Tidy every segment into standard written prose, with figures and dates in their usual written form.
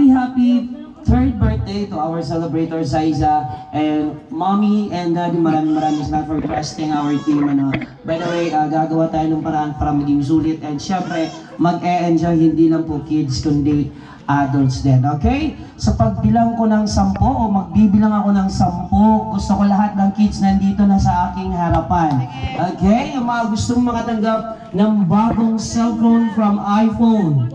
happy third birthday to our celebrator Saiza and mommy and daddy. Maraming salamat for trusting our team. By the way, gagawa tayo ng paraan para maging sulit and syempre mag-e-enjoy hindi lang po kids kundi adults din, okay? Sa pagbilang ko ng 10 o magbibilang ako ng 10, gusto ko lahat ng kids nandito na sa aking harapan. Okay? Yung mga gustong makatanggap ng bagong cellphone from iPhone,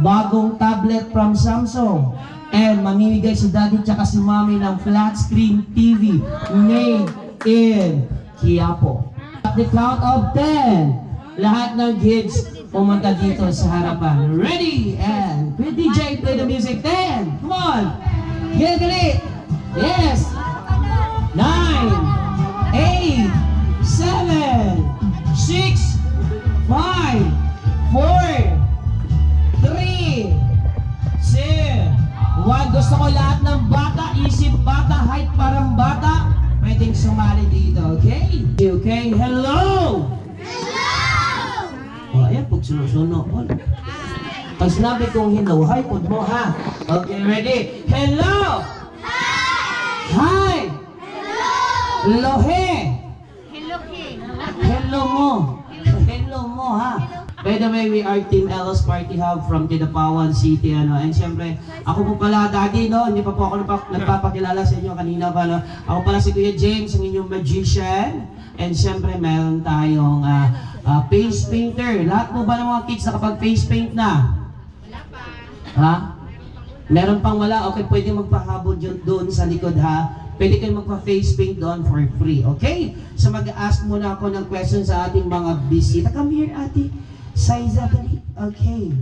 bagong tablet from Samsung, and mamimigay si daddy tsaka si mommy ng flat screen TV made in Quiapo. At the count of 10, lahat ng kids pumunta dito sa harapan. Ready? And with DJ, play the music. 10, come on! Galit! Yes! 9, 8, 7, 6, 5, 4, 3, 2, 1. Gusto ko lahat ng bata, isip bata, height parang bata, pwedeng sumali dito, okay? Okay, hello! Oh, ayan, pag suno-suno. Pag sinabi kong hello, hi, pud mo, ha? Okay, ready? Hello! Hi! Hello! Lohe! Hello mo! Hello mo, ha? By the way, we are Team Elos Party Hub from Kidapawan City, and siyempre, ako po pala, daddy, no? Hindi pa po ako nagpapakilala sa inyo kanina pa, no? Ako pala si Kuya James, ang inyong magician. And siyempre, meron tayong face painter. Lahat po ba ng mga kids nakapag-face paint na? Wala pa. Ha? Meron pang wala? Okay, pwede magpahabol doon sa likod, ha? Pwede kayo magpa-face paint doon for free, okay? So mag-ask muna ako ng question sa ating mga bisita. Come here, ate. Saiza, dali. Okay.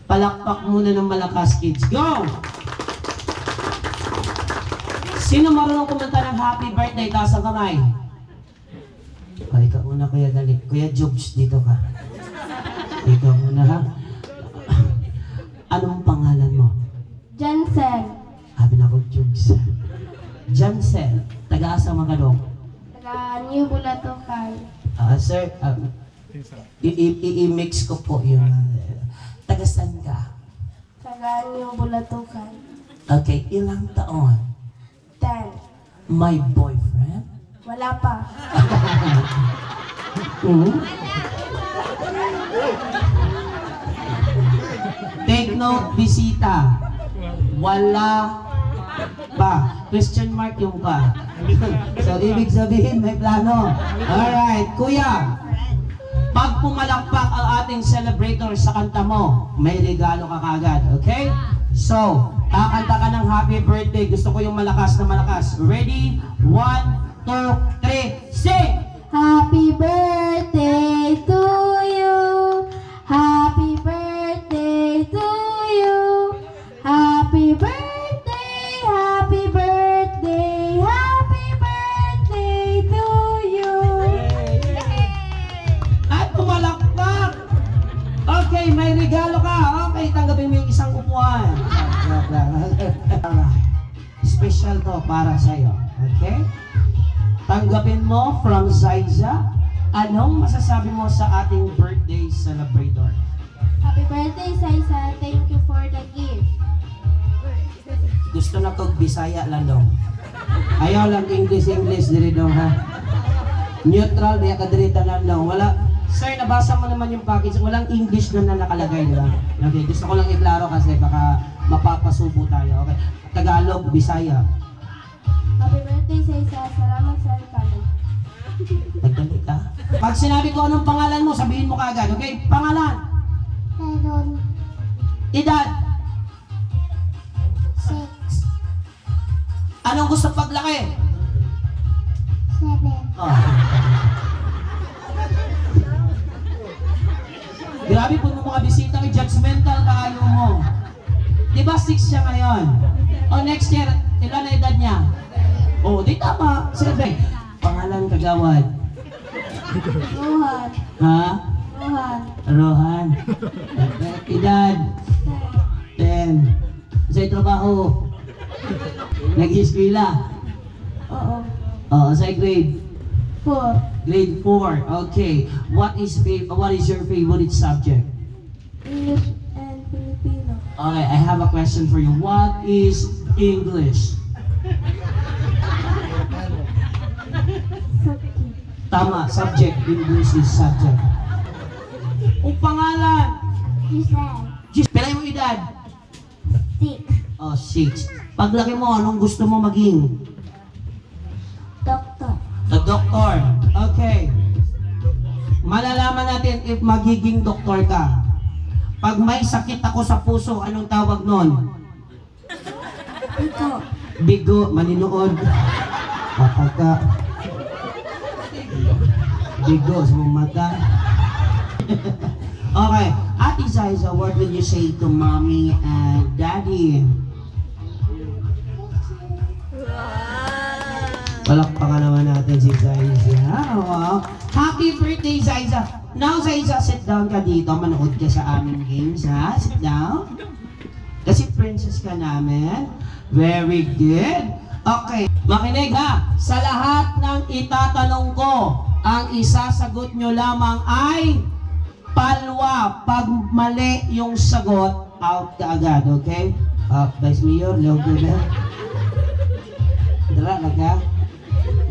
Palakpak muna ng malakas, kids. Go! Sino marunong kumanta ng happy birthday? Taas ang kamay. Ay, ikaw muna, Kuya, dali. Kuya Jobs, dito ka. Ikaw muna, ha? Anong pangalan mo? Jansen. Sabi na ko, Jobs. Jansen. Taga-asa mga kadong? Taga New Bulatukan. Sir, i-mix ko po yun. Taga-san ka? Taga New Bulatukan. Okay, ilang taon? 10. My boyfriend? Wala pa. Take note, bisita. Wala pa. Question mark yung pa. So, ibig sabihin, may plano. Alright, kuya. Pag pumalakpak ang ating celebrator sa kanta mo, may regalo ka kagad, okay? So, kakanta ka ng happy birthday. Gusto ko yung malakas na malakas. Ready? 1, 2, 3, sing! Happy birthday to you. Happy birthday to you. Happy birthday, happy birthday, happy birthday to you. At pumalakpak! Okay, may regalo ka. Okay, tanggapin mo yung isang upuan. Special to para sa'yo. Okay? Tanggapin mo from Saiza. Anong masasabi mo sa ating birthday celebrator? Happy birthday, Saiza. Thank you for the gift. Gusto na kong Bisaya lang daw. Ayaw lang English diri daw, ha? Neutral, diya ka diri tanan daw. Wala. Sir, nabasa mo naman yung package. Walang English doon na nakalagay, di ba? Okay, gusto ko lang iklaro kasi baka mapapasubo tayo. Okay. Tagalog, Bisaya. Happy birthday, Saiza. Salamat sa regalo. Nagdali ka? Pag sinabi ko anong pangalan mo, sabihin mo kaagad, okay? Pangalan? Meron. Edad? 6. Anong gusto paglaki? 7. Oh. Grabe po mo mga bisita, may judgmental kayo mo. Diba 6 siya ngayon? O next year, ilan na edad niya? O, di tama. 7. Pangalan kagawad? Rohan. Ha? Rohan. Rohan. Edad? 10. Sa trabaho? Nag-eskwela? Oo. Oo, sa grade? 4. Grade 4. Okay. What is your favorite subject? English and Filipino. Okay, I have a question for you. What is English? Tama, subject. English is subject. O pangalan? Giselle. Pilay mo edad? 6. Oh, 6. Paglaki mo, anong gusto mo maging? Doctor. A doctor. Okay. Malalaman natin if magiging doktor ka. Pag may sakit ako sa puso, anong tawag nun? Iko. Bigo, maninood. Kapagka. Bigo sa mga mata. Okay. Ate Zaiza, what will you say to mommy and daddy? Palakpakan naman natin si Zaiza. Wow. Happy birthday, Zaiza. Now, Zaiza, sit down ka dito. Manood ka sa aming games, ha? Sit down. Kasi princess ka namin. Very good. Okay. Makinig, ha? Sa lahat ng itatanong ko, ang isasagot nyo lamang ay palwa. Pag mali yung sagot, out ka agad, okay? Vice Mayor, low ko na. Dala na ka?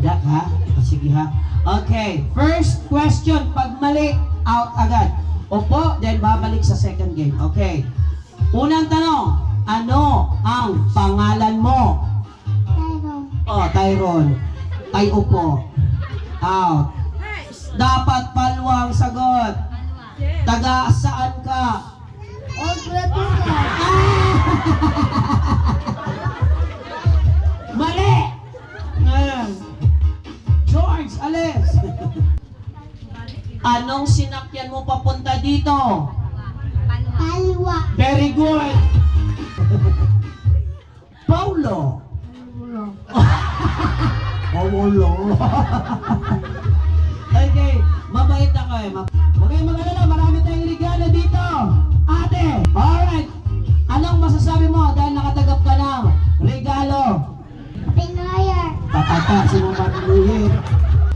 Dak ha? O, sige ha? Okay, first question. Pag mali, out agad. Opo, then babalik sa second game. Okay. Unang tanong, ano ang pangalan mo? Tyrone. Oh, Tyrone. Ay, upo. Out. Dapat palwang sagot. Taga saan ka? Old Latina. Mali! Ngayon. George, alis. Anong sinakyan mo papunta dito? Palwa. Very good. Paulo. Paulo. Okay, mabait ako eh. Huwag kayong mag-alala, marami tayong regalo dito. Ate, alright. Anong masasabi mo dahil nakatanggap ka ng regalo? Pinoyer. Patata, sino matuloy?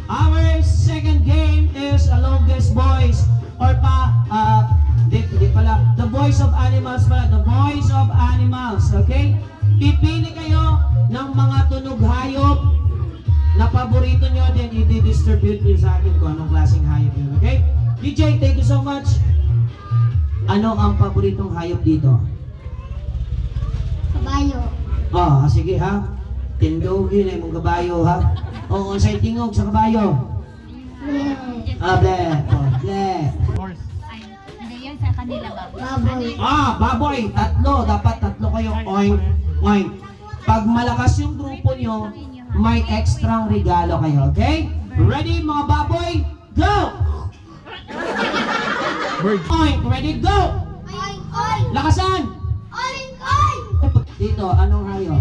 Our second game is a longest voice or di pala, the voice of animals pala, the voice of animals, okay? Pipili kayo ng mga tunog hayop na paborito nyo, then i-distribute nyo sa akin kung anong klaseng hayop yun, okay? DJ, thank you so much. Ano ang paboritong hayop dito? Kabayo. Oh, sige ha. Tindogin ay mong kabayo ha. Oo, sa'y tingog sa kabayo. Ble. Ble. Oh, ble. Hindi yan sa kanila ba? Baboy. Baboy. Tatlo. Dapat tatlo kayo. Oink, oink. Pag malakas yung grupo nyo, may extra regalo kayo, okay? Ready, mga baboy? Go! Oink, ready, go! Oink, oink. Lakasan! Oink, oink. Dito, anong hayop?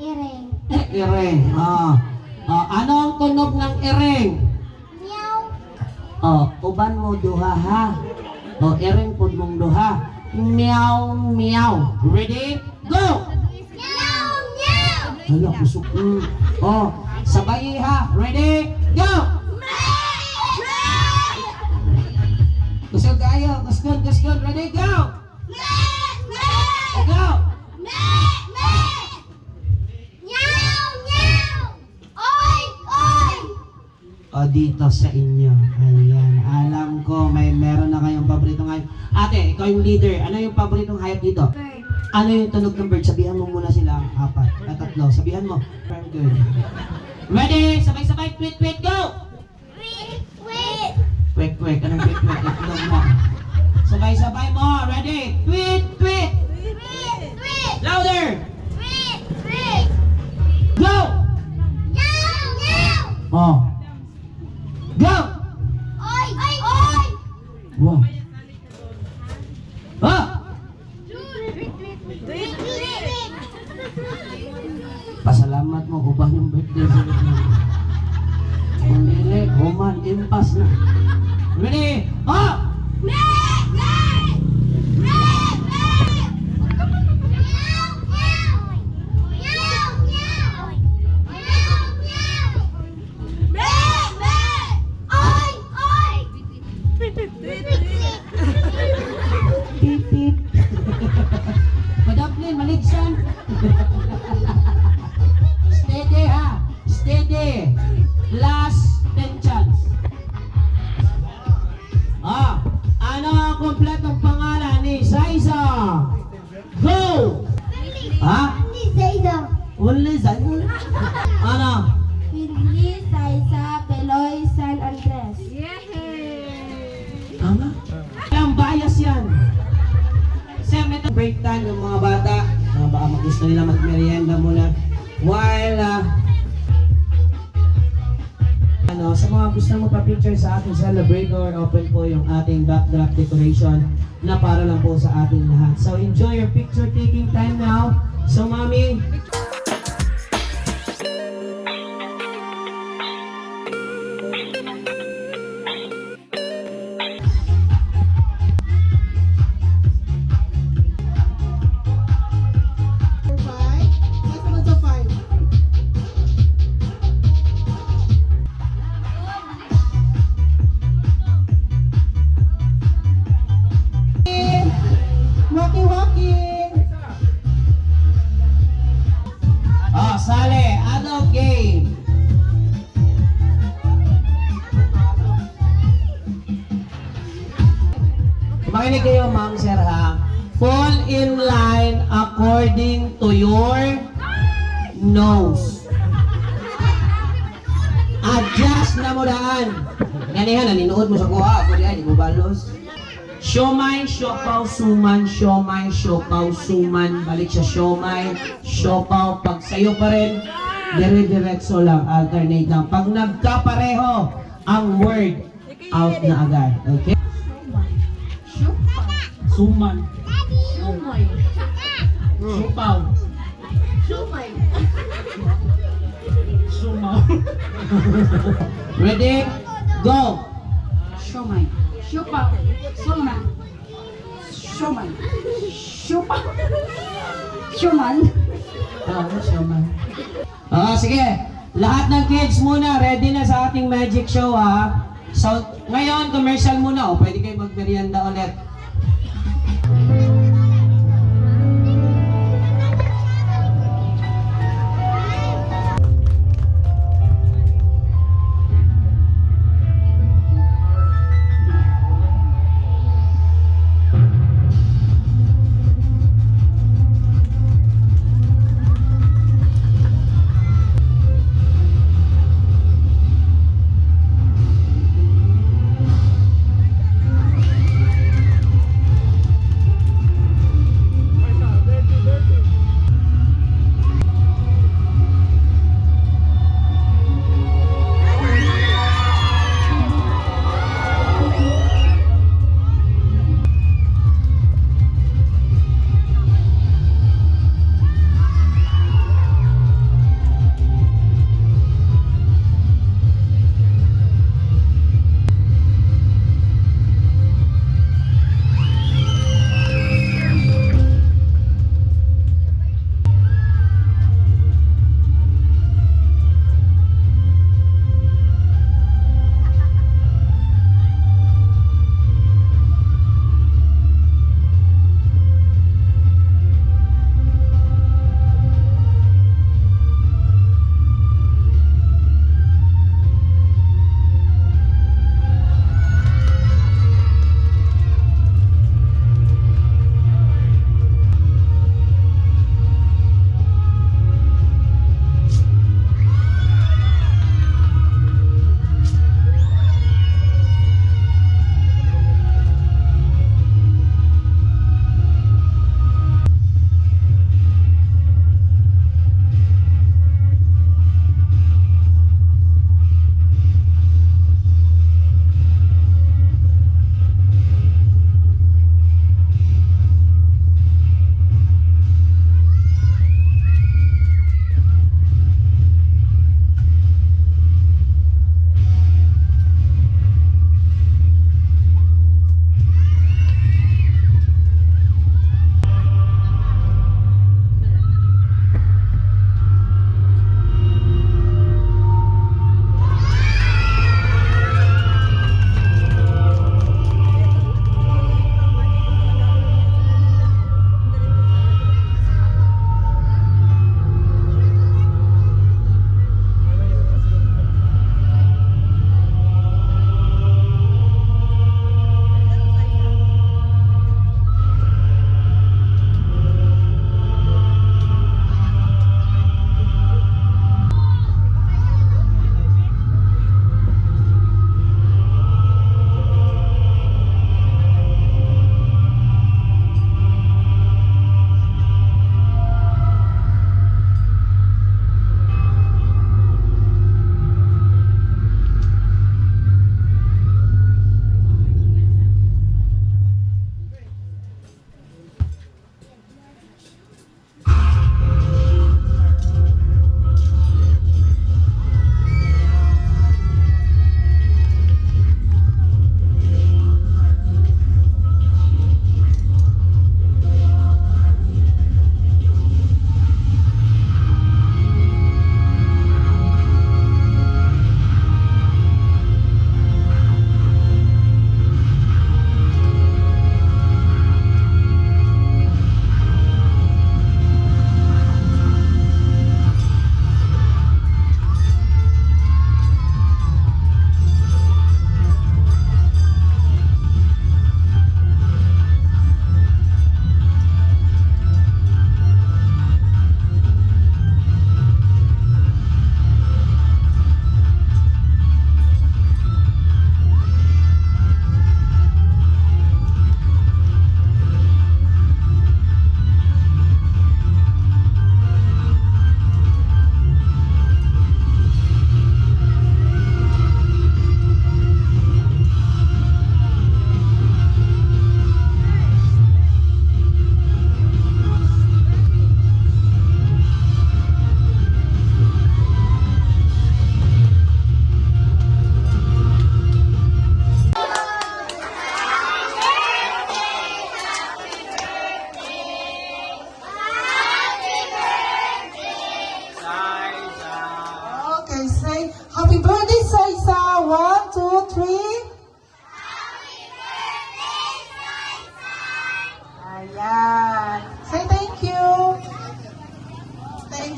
Ireng. Ireng. Ano ang tunog ng ireng? Meow. Uban mo duha ha. Ireng pud mong duha. Meow, meow. Ready? Go! Meow, meow. Hala, kusok. Sabay ha. Ready? Go! Kusog kayo. Kusog, kusog. Ready? Go! Go! Dito sa inyo. Ayan. Alam ko, meron na kayong paboritong hayop. Ate, ikaw yung leader. Ano yung paboritong hayop dito? Bird. Ano yung tunog ng bird? Sabihan mo muna sila. Apat. Tatlo. Sabihan mo. Very good. Ready? Sabay-sabay. Tweet, tweet, go! Wait, wait. Quick, quick. Anong quick, quick? Itlog mo. Sabay-sabay mo. Ready? Tweet, tweet. Wait, wait. Louder! Wait, wait. Go! Meow, meow. Oh. Go! Oy, oy, oy. Wow. Wait, wait. Pasalamat mo, ubah yung birthday sa inyo. Kung dili, human, impas na. Ready? Wait, wait. Wait, wait. Meow, meow. Meow, meow. Meow, meow. Wait, wait. Oy, oy. Beep, beep. kompletong pangalan ni Saiza. Go! Ha? Hindi Zayda. Only Saiza? Ano? Hindi Saisa Peloy San Andres. Tama? Ang bias yan. Kasi may break time ng mga bata. Baka gusto nila magmerienda muna. While, sa mga gusto mo pa-picture sa ating celebrator, open po yung ating backdrop decoration na para lang po sa ating lahat. So enjoy your picture taking time now. So mami, sale, adult game. Makinig kayo, ma'am, sir, ha? Fall in line according to your nose. Adjust na mo daan. Ganihan, naninuod mo sa kuha. Ako di mo balos. Siomay, siopaw, suman, siomay, siopaw, suman. Balik sa siomay, siopaw. Pag sayo pa rin, dire-diretso lang, alternate lang. Pag nagkapareho ang word, out na agad. Okay? Suman. Siopaw. Sumaw. Ready? Go! Siomay. Siopaw. Suman. Siomay. Siopaw. Siomay. Siomay. Sige. Lahat ng kids muna, ready na sa ating magic show, ha? So, ngayon, commercial muna. O, pwede kayo magmerienda ulit.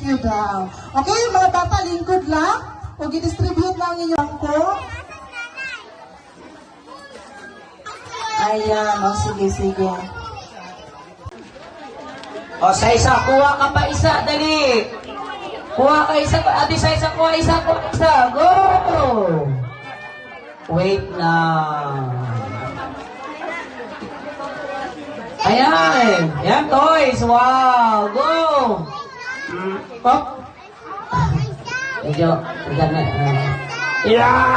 you daw. Okay, mga bata, lingkod lang. O gidistribute lang inyong ko. Ayan, o sige, sige. O, sa isa, kuha ka pa isa, dali. Kuha ka isa, ate sa isa, kuha isa. Go! Wait lang. Ayan! Ayan, toys! Wow! Go! Pop! Medyo, yeah!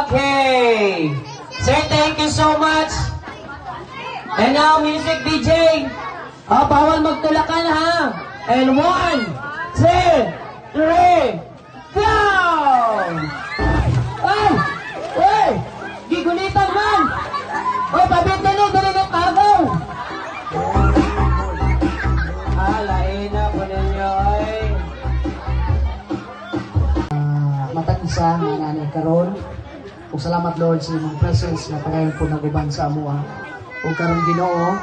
Okay! Sir, thank you so much! And now, music DJ! Bawal magtulakan ha! And 1, 2, 3, go! Ay! Ay! Gigulitan man! Oy, pabit na dali ng kagaw! Lain na po ninyo, ay. Matag isa nga nanay karon. Ug salamat Lord sa imong presence na pagayon po naguban sa amuha. Ug karon Ginoo,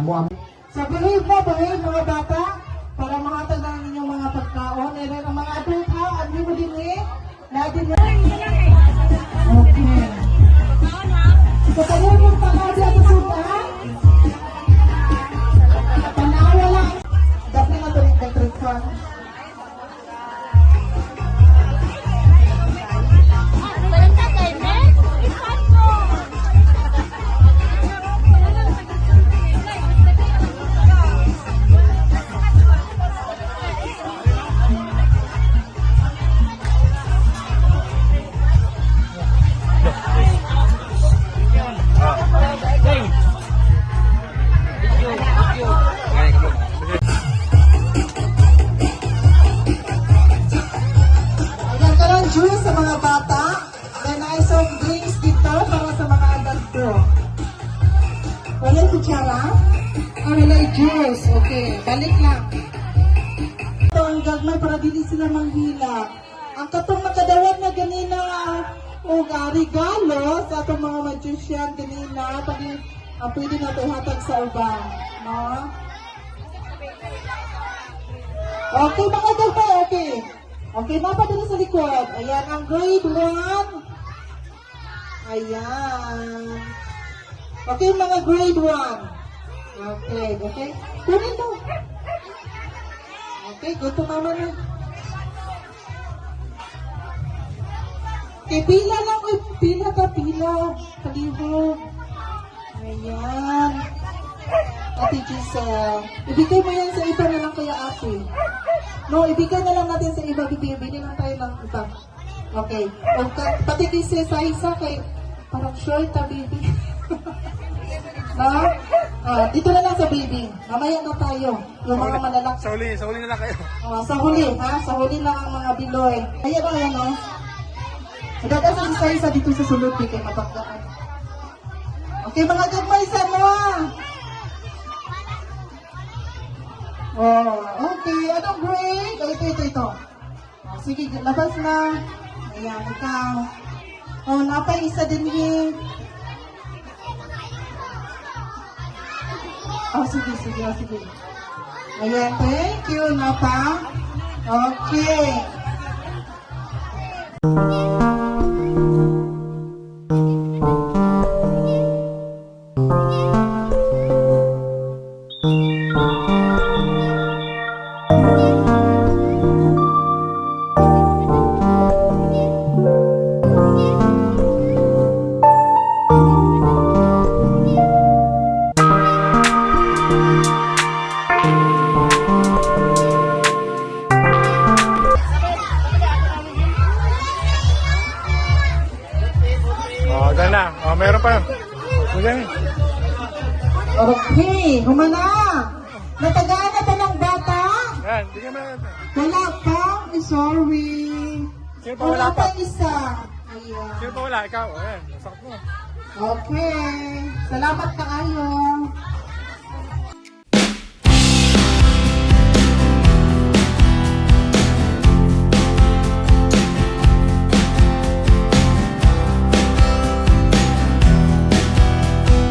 mo So, behave na, behave mga bata. Para makatag ang inyong mga pagkaon. And then, ang mga adult ha, admi mo din eh. Nadin mo. Okay. So, kayo mong pangadya sa sudan. Panawa lang. Dapat na ito yung electric fan. Ayan ka lang juice sa mga bata. Then I some drinks dito para sa mga adulto. Wala kutsara? Wala juice. Okay, balik lang. Ito ang gagmay para dili sila manghila. Ang katong nakadawat na ganina o regalo sa atong mga magician ganina pag pwede na ito hatag sa uban. No? Okay, mga adulto, okay. Okay, napadala sa likod. Ayan, ang grade 1. Ayan. Okay, mga grade 1. Okay, okay. Kunin to. Okay, go to mama na. Okay, pila lang. Uy, pila ka, pila. Palihog. Ayan. Ate Giselle. Ibigay mo yan sa iba na lang kaya ate. No, ibigay na lang natin sa iba. Bibili lang tayo ng iba. Okay. O, pati kasi sa isa kay parang short na baby. No? Dito na lang sa baby. Mamaya na tayo. Yung mga malalaki. Sa huli na lang kayo. Sa huli, ha? Sa huli lang ang mga biloy. Ayan o, ayan o. Maganda sa isa dito sa sulod, kay mapagdaan. Okay, mga gagmay sa mo, Oh, okay. Anong grade? Ito. Oh, sige, labas na. Ayan, ikaw. Oh, napay isa din here. Oh, sige. Ayan, thank you, Napa. Okay. Dahil na. Meron pa. Diyan. Okay, humana. Natagaan na pa ng bata? Yan, di ka na. Wala pa? Ay, sorry. Sino pa wala pa? Isa. Ayan. Sino pa wala? Ikaw. Ayan, sakto mo. Okay. Salamat ka kayo.